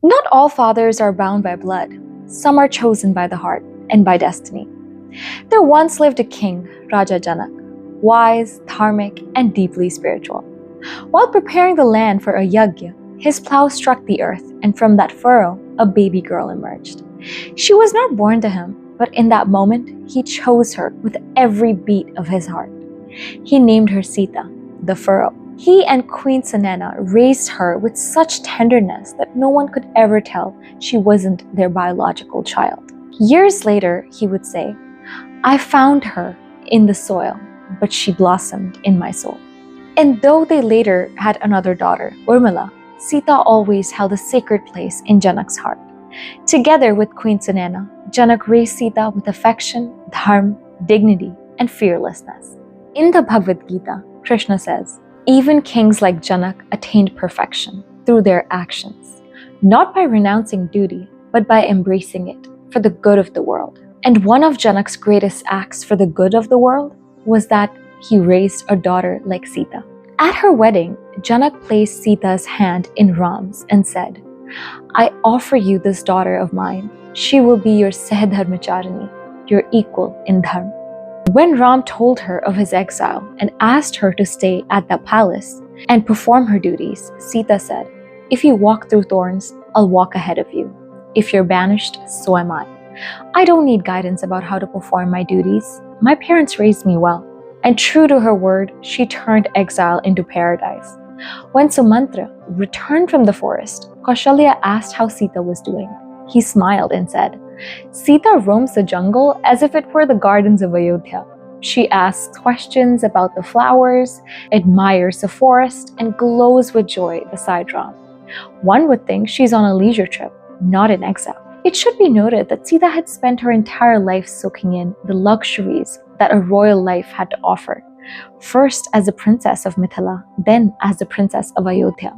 Not all fathers are bound by blood. Some are chosen by the heart and by destiny. There once lived a king, Raja Janaka, wise, dharmic, and deeply spiritual. While preparing the land for a yajna, his plow struck the earth, and from that furrow, a baby girl emerged. She was not born to him, but in that moment, he chose her with every beat of his heart. He named her Sita, the furrow. He and Queen Sanena raised her with such tenderness that no one could ever tell she wasn't their biological child. Years later, he would say, "I found her in the soil, but she blossomed in my soul." And though they later had another daughter, Urmila, Sita always held a sacred place in Janak's heart. Together with Queen Sanena, Janak raised Sita with affection, dharma, dignity, and fearlessness. In the Bhagavad Gita, Krishna says, "Even kings like Janak attained perfection through their actions, not by renouncing duty, but by embracing it for the good of the world." And one of Janak's greatest acts for the good of the world was that he raised a daughter like Sita. At her wedding, Janak placed Sita's hand in Ram's and said, "I offer you this daughter of mine. She will be your sahadharmachārini, your equal in dharma." When Ram told her of his exile and asked her to stay at the palace and perform her duties, Sita said, "If you walk through thorns, I'll walk ahead of you. If you're banished, so am I. I don't need guidance about how to perform my duties. My parents raised me well." And true to her word, she turned exile into paradise. When Sumantra returned from the forest, Kaushalya asked how Sita was doing. He smiled and said, "Sita roams the jungle as if it were the gardens of Ayodhya. She asks questions about the flowers, admires the forest, and glows with joy beside Ram. One would think she's on a leisure trip, not in exile." It should be noted that Sita had spent her entire life soaking in the luxuries that a royal life had to offer, first as a princess of Mithila, then as the princess of Ayodhya.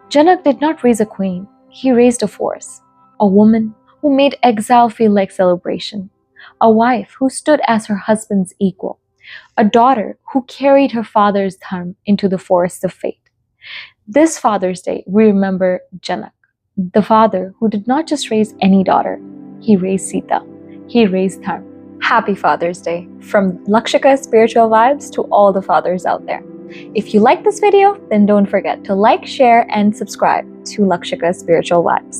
Janak did not raise a queen, he raised a force, a woman who made exile feel like celebration, a wife who stood as her husband's equal, a daughter who carried her father's dharma into the forests of fate. This Father's Day, we remember Janak, the father who did not just raise any daughter, he raised Sita, he raised dharma. Happy Father's Day from Lakshika Spiritual Vibes to all the fathers out there. If you like this video, then don't forget to like, share, and subscribe to Lakshika Spiritual Vibes.